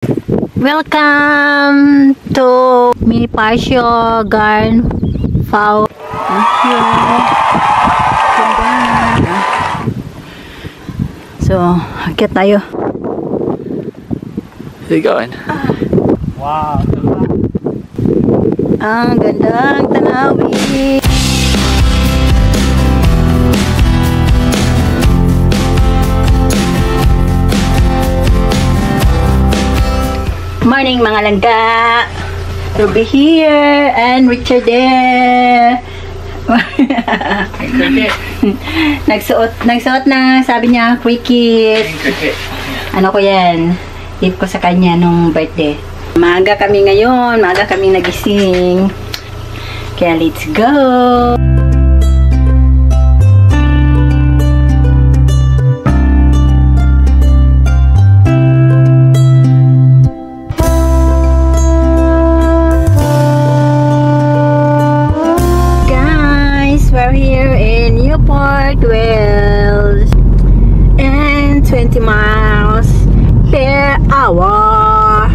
Welcome to Mini Patio Garden Fowl. So, akit tayo. Where you going? Wow. Ang gandang tanawin. Morning mga langga. Ruby here and Richard there. Nagsuot na, sabi niya, cricket. Ano ko yan? Tip ko sa kanya nung birthday. Maaga kami ngayon, maaga kami nagising. Kaya let's go! We're here in Newport Wells and 20 miles per hour.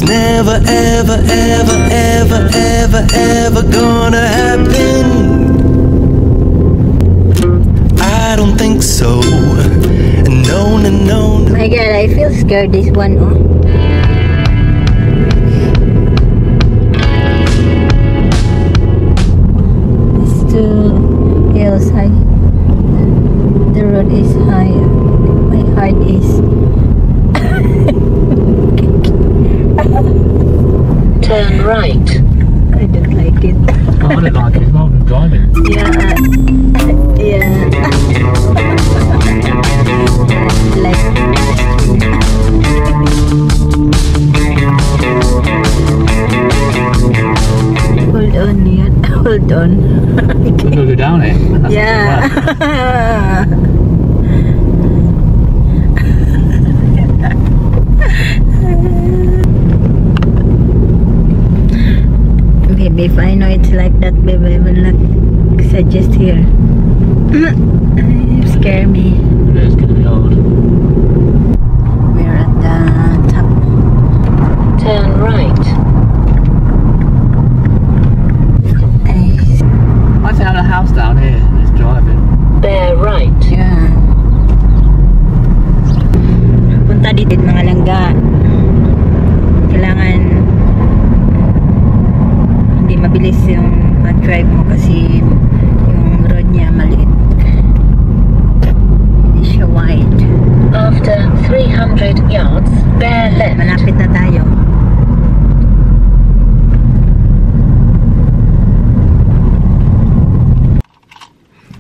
Never, ever, ever, ever, ever, ever gonna happen. I don't think so. No, no, no. My God, I feel scared this one. Oh. It's too hills high. The road is high. My heart is. Turn right. I don't like it. Oh, I don't like it. It's not even driving. Yeah. Like. Hold on, yet. Hold on. We're gonna go down it. That's Yeah. Maybe if I know it's like that, baby, I will not suggest here. Scare me. It's gonna be hard. We're at the top. Turn right. I think having a house down here is driving. Bear right. Yeah. Punta dito mga langga. Kailangan hindi mabilis yung drive mo kasi yung road niya maliit. Hindi siya wide. After 300 yards, bear left. Malapit na tayo.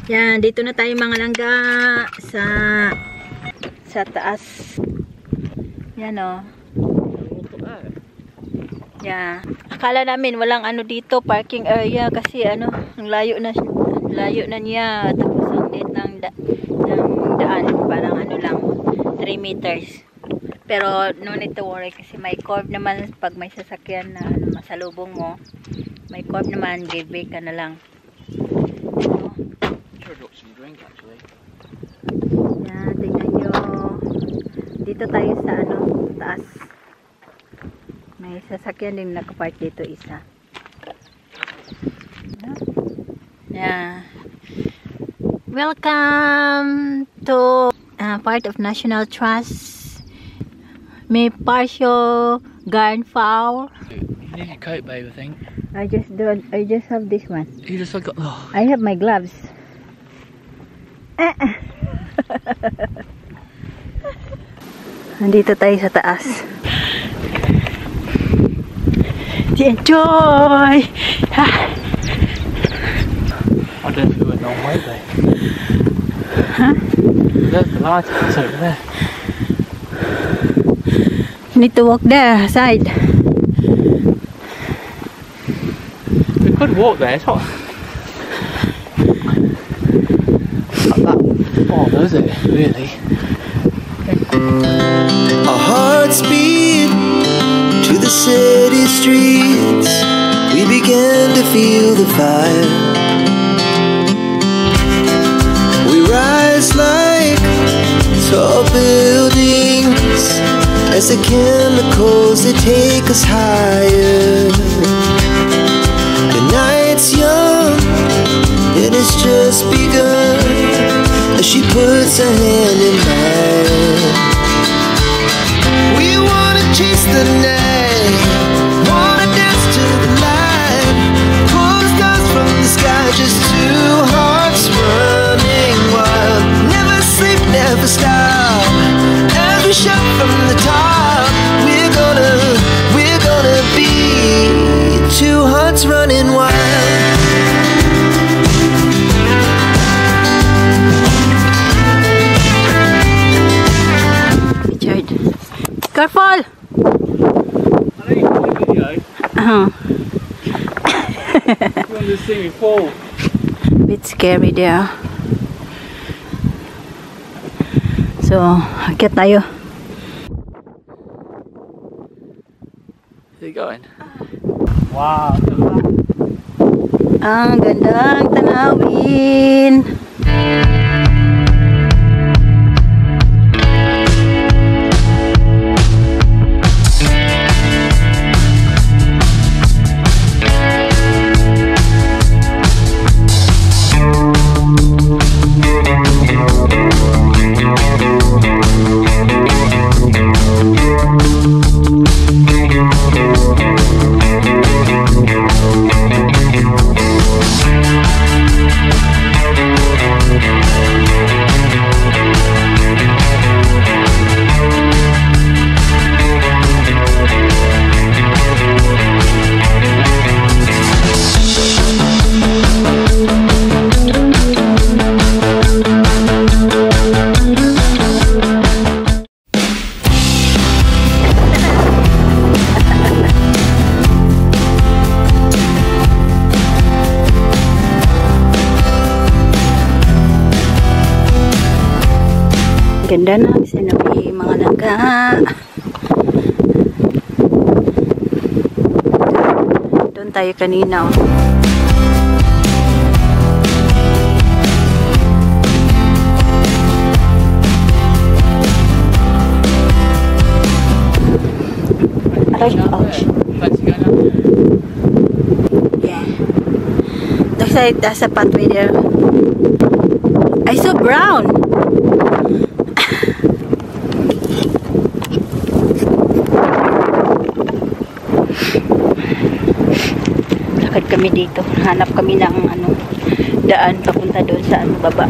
Yan, dito na tayo mga langga sa taas. Yan o. Yeah. Akala namin walang ano dito, parking area kasi ano, ang layo na niya. Tapos ang liit ng daan, parang ano lang, 3 meters. Pero no need to worry kasi may curve naman pag may sasakyan na ano, masalubong mo. May curve naman, give way ka na lang. So, yeah, tingnan nyo. Dito tayo sa ano, taas. May sasakyan din nakapark dito isa. Yeah. Welcome to part of National Trust. May Patio Garden Fowl. You need your coat, babe, I think. I just have this one. You just got. Oh. I have my gloves. Nandito tayo sa taas. Enjoy! Ha! I don't think we went the wrong way there. Huh? There's the lighthouse over there. Need to walk there, side. We could walk there, it's hot. Like that. Oh, does it? Really? Our hearts beat to the city streets. We began to feel the fire. We rise like tall buildings as the chemicals that take us higher. The night's young, it has just begun as she puts her hand in mine. We wanna chase the night, wanna dance to the light, pull the stars from the sky, just two hearts running wild. Never sleep, never stop, as we shout from the top. We're gonna be two hearts running wild. Richard. Careful! I think you did a video. You wanted to see me fall. Bit scary there. So, akyat tayo. Is it going? Wow, look at that. Ang gandang tanawin. Ganda na, sinabi mga langga. Doon tayo kanina. Aray, ouch. Fancy going up? Yeah. There's a pathway there. I saw brown. Lakad kami dito. Hanap kami ng daan papunta doon sa baba.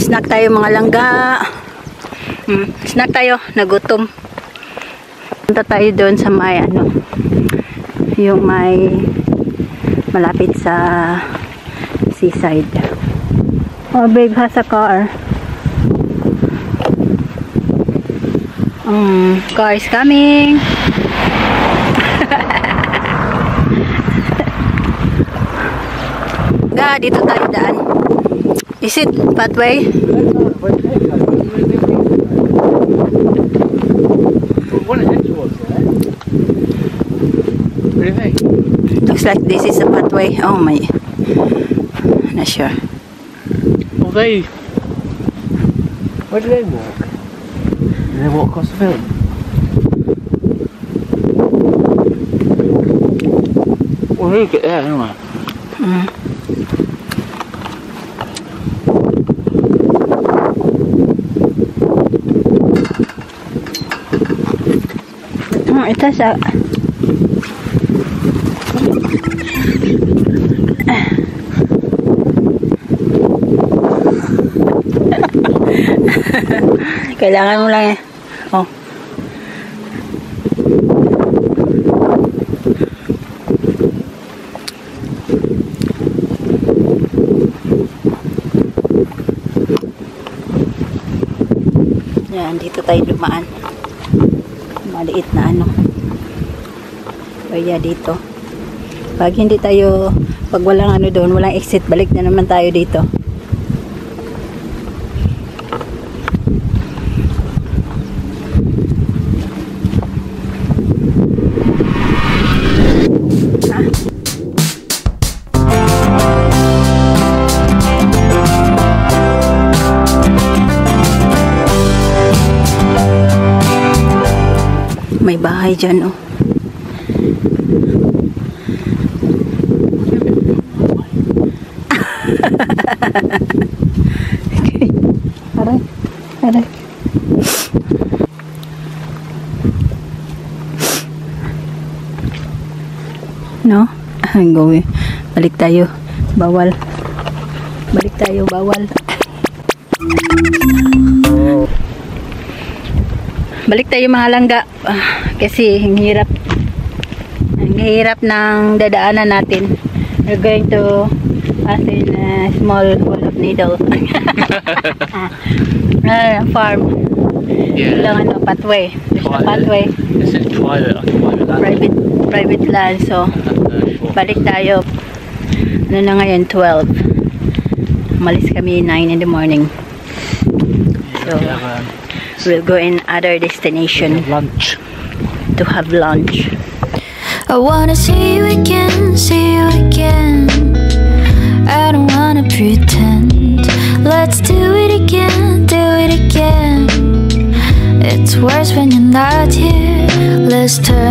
Snack tayo mga langga. Snack tayo, nagutom. Punta tayo doon sa may yung may malapit sa seaside. Oh, babe has a car. Car is coming. Ga, dito tayo daan. Is it pathway? went ahead towards there. What do you think? Looks like this is a pathway. Oh my. Not sure. Well, where did they walk? Did they walk across the field? Well, we get there, don't we? Ito sa kailangan mo lang oh. Yan, dito tayo dumaan. Maliit na ano. Kaya dito. Pag hindi tayo, pag walang ano doon, walang exit, balik na naman tayo dito. May bahay dyan, oh. Okay. Aray. Aray. No? Ang gawin. Balik tayo. Bawal. Balik tayo. Bawal. Balik tayo mahalangga kasi ang hirap ng dadaanan natin. We're going to pass in a small hole of needle. Farm. Yeah. Lang ano, pathway. There's a pathway. This is private land. Private land. So, balik tayo. Ano na ngayon? 12. Malis kami 9 in the morning. So, we'll go in other destination Lunch. to have lunch. I wanna see you again, see you again. I don't wanna pretend. Let's do it again, do it again. It's worse when you're not here. Let's turn